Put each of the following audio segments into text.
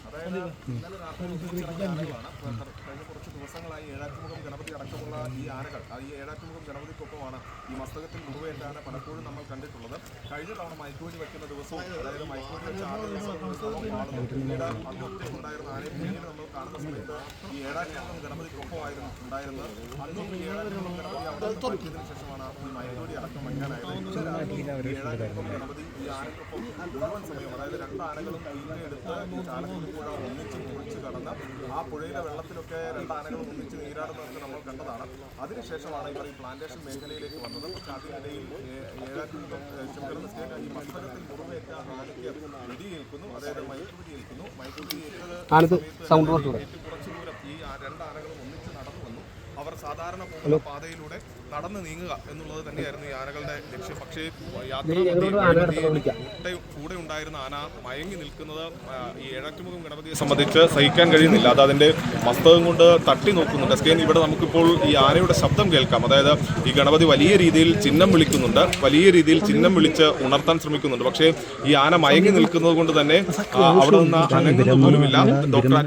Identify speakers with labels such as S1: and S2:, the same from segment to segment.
S1: അതായത് ഇന്നലെ രാത്രി ആനകളാണ്. കഴിഞ്ഞ കുറച്ച് ദിവസങ്ങളായി ഏഴാറ്റുമുഖം ഗണപതി അടക്കമുള്ള ഈ ആനകൾ, ഈ ഏഴാറ്റുമുഖം ഗണപതിക്കൊപ്പമാണ് ഈ മസ്തകത്തിൽ മുറിവേറ്റ ആന പലപ്പോഴും നമ്മൾ കണ്ടിട്ടുള്ളത്. കഴിഞ്ഞ തവണ മയക്കുവെടി വയ്ക്കുന്ന ദിവസവും, അതായത് മയക്കുവെടി വെച്ച ആ ദിവസം പിന്നീട് അന്നൊക്കെ ഉണ്ടായിരുന്ന ആനയെ പിന്നീട് നമ്മൾ കാണുന്ന സമയത്ത് ഈ ഏഴാറ്റുമുഖം ഗണപതിക്കൊപ്പമായിരുന്നു ഉണ്ടായിരുന്നത്. അന്നും ഈ ഏഴാറ്റുമുഖം ഗണപതി അവിടെ മാറ്റിയതിനു ശേഷമാണ് ഈ മയക്കുവെടി അടക്കം വയ്ക്കാനായത്. ഇന്നലെ രാത്രി ഏഴാറ്റുമുഖം ഗണപതി ഈ ആനയ്ക്കൊപ്പം മുഴുവൻ സമയം, അതായത് രണ്ട് ആനകളും എടുത്ത് ഈ ചാലക്കുടി പുഴ ഒന്നിച്ച് മുറിച്ച് കടന്ന് ആ പുഴയിലെ വെള്ളത്തിലൊക്കെ രണ്ട് ആനകളും ഒന്നിച്ച് നീരാടുന്നതൊക്കെ നമ്മൾ കണ്ടതാണ്. അതിനുശേഷമാണ് ഇവർ ഈ പ്ലാന്റേഷൻ മേഖലയിലേക്ക് വന്നത്. പക്ഷെ അതിനിടയിൽ ചെറുകിടന്ന സ്റ്റേറ്റ് ഈ മസ്തകത്തിൽ മുറിവേറ്റ ആനയ്ക്ക് വെടിയേൽക്കുന്നു, അതായത് മയക്കുവെടിയേൽക്കുന്നു. മയക്കുവെടിയേറ്റത് കുറച്ചു ദൂരം ഈ രണ്ട് ആനകളും ഒന്നിച്ച് നടന്നു വന്നു. അവർ സാധാരണ പോകുന്ന പാതയിലൂടെ നടന്നു നീങ്ങുക എന്നുള്ളത് തന്നെയായിരുന്നു ഈ ആനകളുടെ ലക്ഷ്യം. പക്ഷേ കൂടെ ഉണ്ടായിരുന്ന ആന മയങ്ങി നിൽക്കുന്നത് ഈ ഏഴാറ്റുമുഖം ഗണപതിയെ സംബന്ധിച്ച് സഹിക്കാൻ കഴിയുന്നില്ല. അത് അതിൻ്റെ മസ്തകം കൊണ്ട് തട്ടി നോക്കുന്നുണ്ട്. സ്കേൻ ഇവിടെ നമുക്കിപ്പോൾ ഈ ആനയുടെ ശബ്ദം കേൾക്കാം. അതായത് ഈ ഗണപതി വലിയ രീതിയിൽ ചിഹ്നം വിളിക്കുന്നുണ്ട്, വലിയ രീതിയിൽ ചിഹ്നം വിളിച്ച് ഉണർത്താൻ ശ്രമിക്കുന്നുണ്ട്. പക്ഷേ ഈ ആന മയങ്ങി നിൽക്കുന്നത് കൊണ്ട് തന്നെ അവിടെ നിന്ന് അനങ്ങുന്ന പോലുമില്ല. ഡോക്ടർ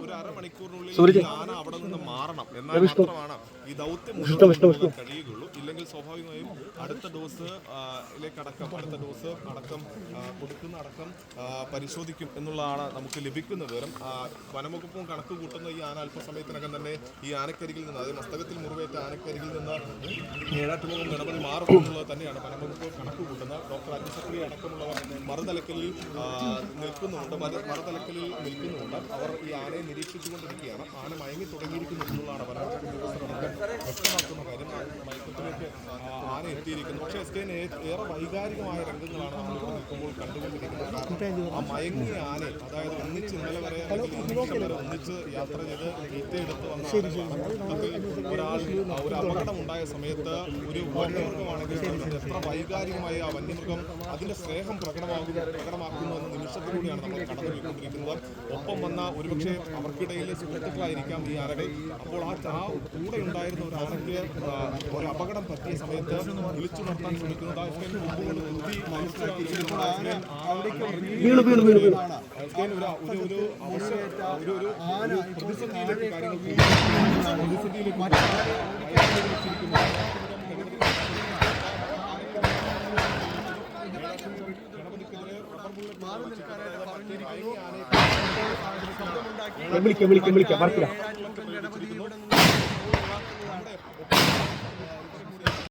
S1: ഒരു അരമണിക്കൂറിനുള്ളിൽ ആന അവിടെ നിന്ന് മാറണം, എന്നാൽ മാത്രമാണ് ഈ ദൗത്യം കഴിയുകയുള്ളൂ. ഇല്ലെങ്കിൽ സ്വാഭാവികമായും അടുത്ത ഡോസ് അടക്കം കൊടുക്കുന്ന അടക്കം പരിശോധിക്കും എന്നുള്ളതാണ് നമുക്ക് ലഭിക്കുന്ന വിവരം. വനംവകുപ്പും കണക്ക് കൂട്ടുന്ന ഈ ആന അല്പസമയത്തിനകം തന്നെ ഈ ആനക്കരികിൽ നിന്ന്, അതായത് മസ്തകത്തിൽ മുറിവേറ്റ ആനക്കരികിൽ നിന്ന് ഏഴാറ്റുമുഖം ഗണപതി മാറും എന്നുള്ളത് തന്നെയാണ് വനംവകുപ്പ് കണക്ക് കൂട്ടുന്നത്. ഡോക്ടർ അരുൺസക്രി അടക്കമുള്ളവർ മറുതലക്കലിൽ നിൽക്കുന്നുണ്ട്. അവർ ഈ ആനയെ നിരീക്ഷിച്ചുകൊണ്ടിരിക്കുകയാണ്. ആന മയങ്ങി തുടങ്ങിയിരിക്കുന്നു എന്നുള്ളതാണ് വനംവകുപ്പ് ഉദ്യോഗസ്ഥർ വ്യക്തമാക്കുന്ന കാര്യം. മയക്കത്തിലേക്ക് ആന എത്തിയിരിക്കുന്നു. പക്ഷേ ഏറെ വൈകാരികമായ രംഗങ്ങളാണ് നമ്മളിവിടെ നിൽക്കുമ്പോൾ കണ്ടുകൊണ്ടിരിക്കുന്നത്. കാരണം ആ മയങ്ങിയ ആനയെ, അതായത് ഒന്നിച്ച് ഇന്നലെ വരെ ഒന്നിച്ച് യാത്ര ചെയ്ത് ഈറ്റയെടുത്ത് വന്ന ഒരു അപകടം ഉണ്ടായ സമയത്ത് ഒരു വന്യമൃഗമാണെങ്കിൽ എത്ര വൈകാരികമായി ആ വന്യമൃഗം അതിന്റെ സ്നേഹം പ്രകടമാക്കുന്നു എന്ന നിമിഷത്തിലൂടെയാണ് നമ്മൾ കടന്നു പോയിക്കൊണ്ടിരിക്കുന്നത്. ഒപ്പം വന്ന ഒരുപക്ഷെ അവർക്കിടയിലെ സുഹൃത്തുക്കളായിരിക്കാം ഈ ആനകൾ. അപ്പോൾ ആ കൂടെ ഉണ്ടായിരുന്ന ഒരു ആനയ്ക്ക് ഒരു അപകടം പറ്റിയ സമയത്ത് വിളിച്ചു നിർത്താൻ ശ്രമിക്കുന്നത് പ്രതിസന്ധിയിലേക്ക് കാര്യങ്ങൾ